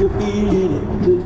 you're feeling it too.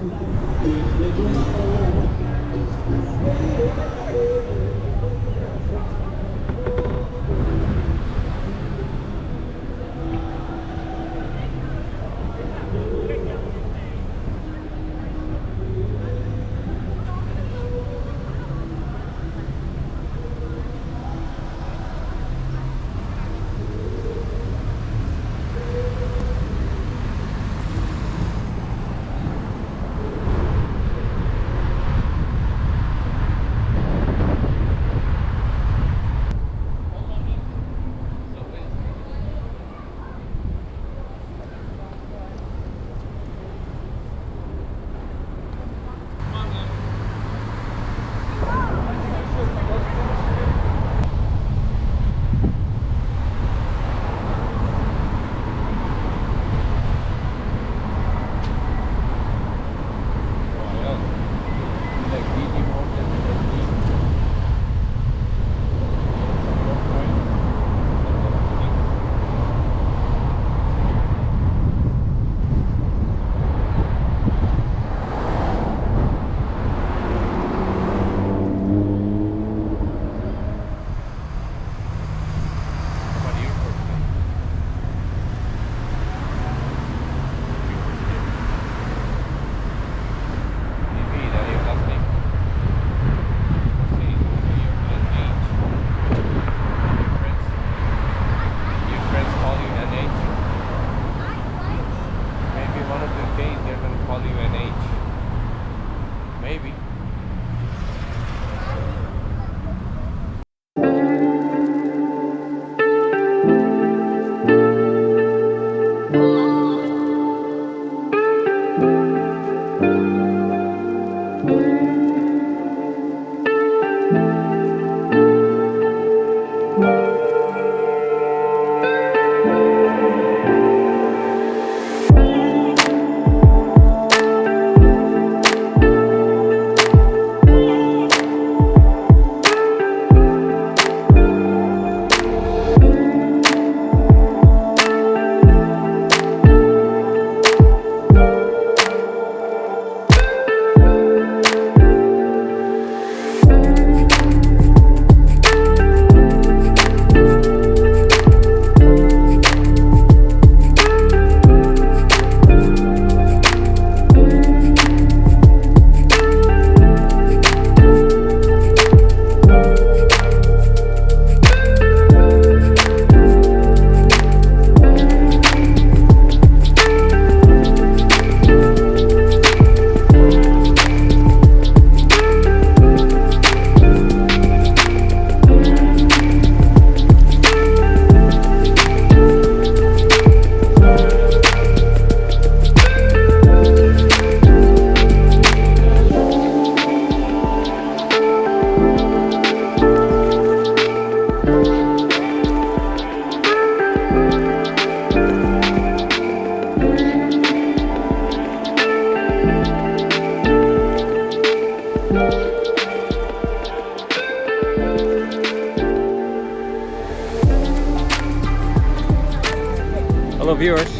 Hello viewers,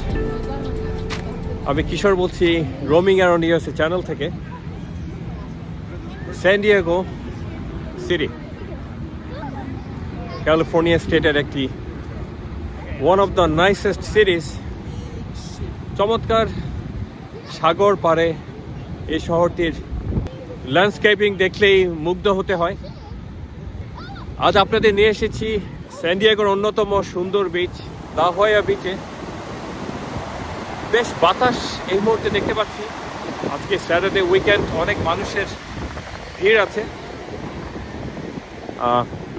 আমি কিশোর বলছি roaming around USA channel থেকে। স্যান Diego city California স্টেটের একটি ওয়ান অফ দ্য নাইসেস্ট সিটিজ। চমৎকার সাগর পাড়ে এই শহরটির ল্যান্ডস্কেপিং দেখলেই মুগ্ধ হতে হয়। আজ আপনাদের নিয়ে এসেছি স্যান ডিয়েগোর অন্যতম সুন্দর বিচ লা হোয়া বিচে। বেশ বাতাস এই মুহূর্তে দেখতে পাচ্ছি। আজকে স্যাটারডে উইকেন্ড, অনেক মানুষের ভিড় আছে।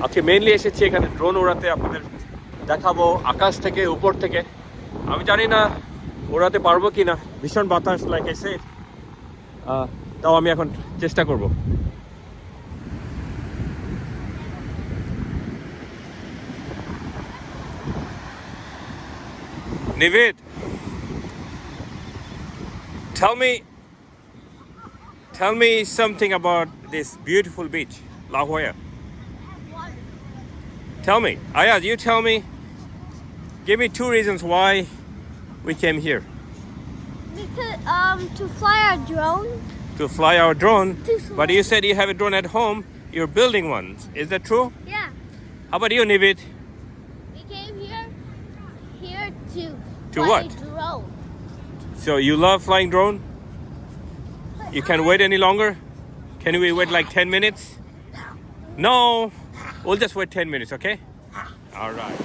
আজকে মেইনলি এসেছি এখানে ড্রোন ওড়াতে, আপনাদের দেখাবো আকাশ থেকে, উপর থেকে। আমি জানি না ওড়াতে পারবো কি না, ভীষণ বাতাস লাইক এসে, তাও আমি এখন চেষ্টা করব। Nivid, tell me something about this beautiful beach, La Jolla. Tell me, Ayaz, you tell me. Give me 2 reasons why we came here. Because to fly our drone. To fly our drone. To fly. But you said you have a drone at home. You're building one. Is that true? Yeah. How about you, Nivid? We came here to To fly what? a drone. So you love flying drone? You can't wait any longer? Can we wait like 10 minutes? No. We'll just wait 10 minutes, okay? All right.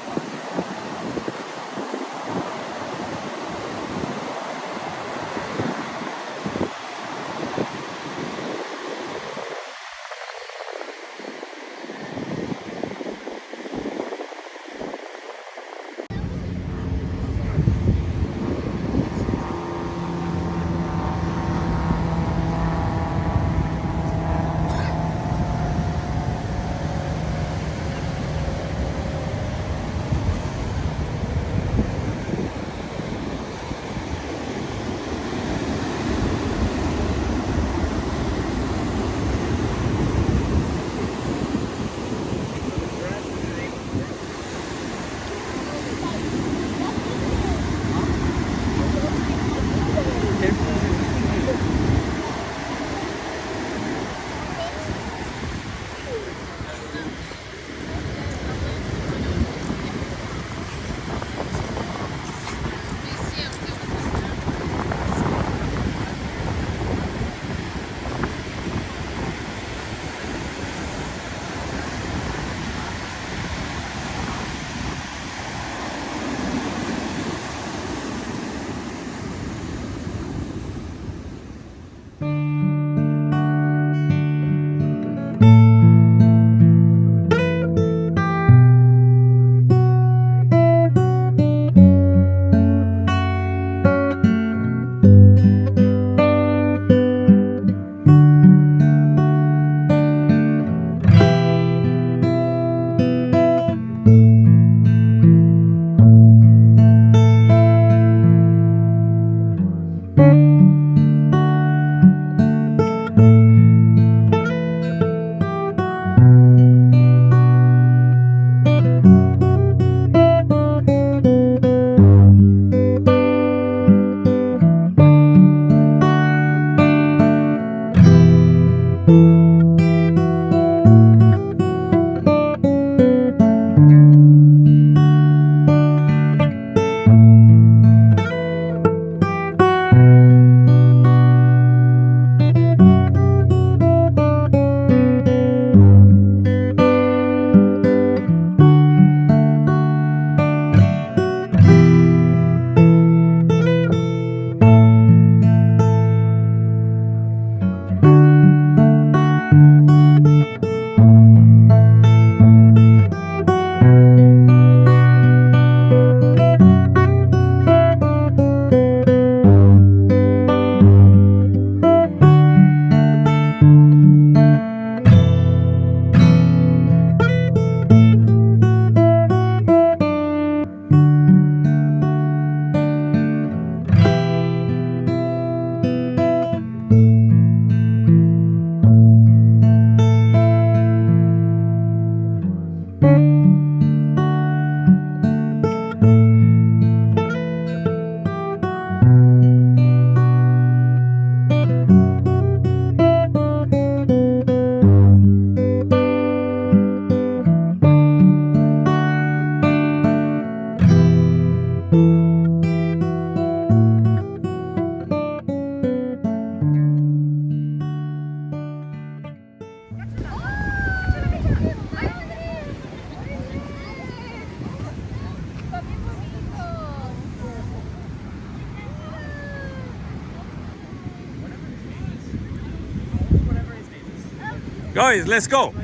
Guys, let's go.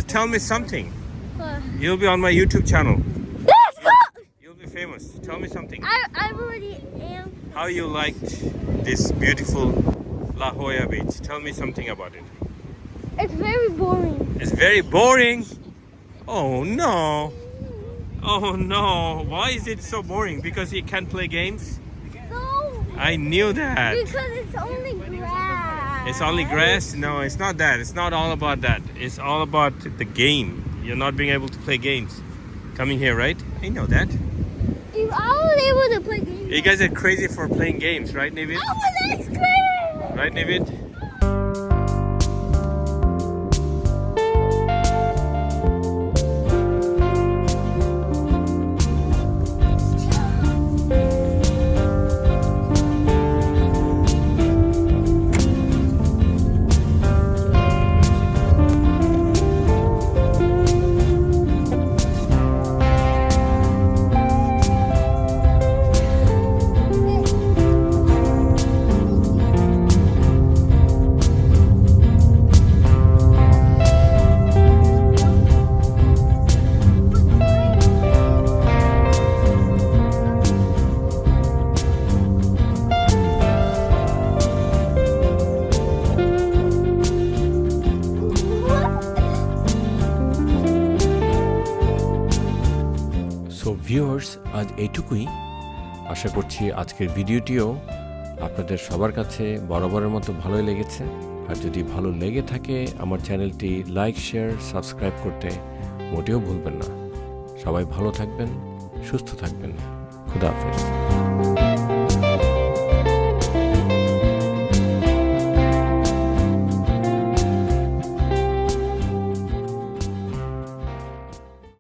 Tell me something. You'll be on my YouTube channel. Let's go! You'll be famous. Tell me something. I already am. How you liked this beautiful La Jolla beach? Tell me something about it. It's very boring. It's very boring. Oh no. Oh no. Why is it so boring? Because you can't play games? No. I knew that. Because it's only grass. It's only grass? No, it's not that. It's not all about that. It's all about the game. You're not being able to play games. Coming here, right? I know that. I was able to play games. You guys are crazy for playing games, right, Navid? I want ice cream. Right, Navid? So viewers, আজ এইটুকুই। আশা করছি আজকের ভিডিওটিও আপনাদের সবার কাছে বরাবরের মতো ভালোই লেগেছে। আর যদি ভালো লেগে থাকে আমার চ্যানেলটি লাইক, শেয়ার, সাবস্ক্রাইব করতে মোটেও ভুলবেন না। সবাই ভালো থাকবেন, সুস্থ থাকবেন। খুদা হাফেজ।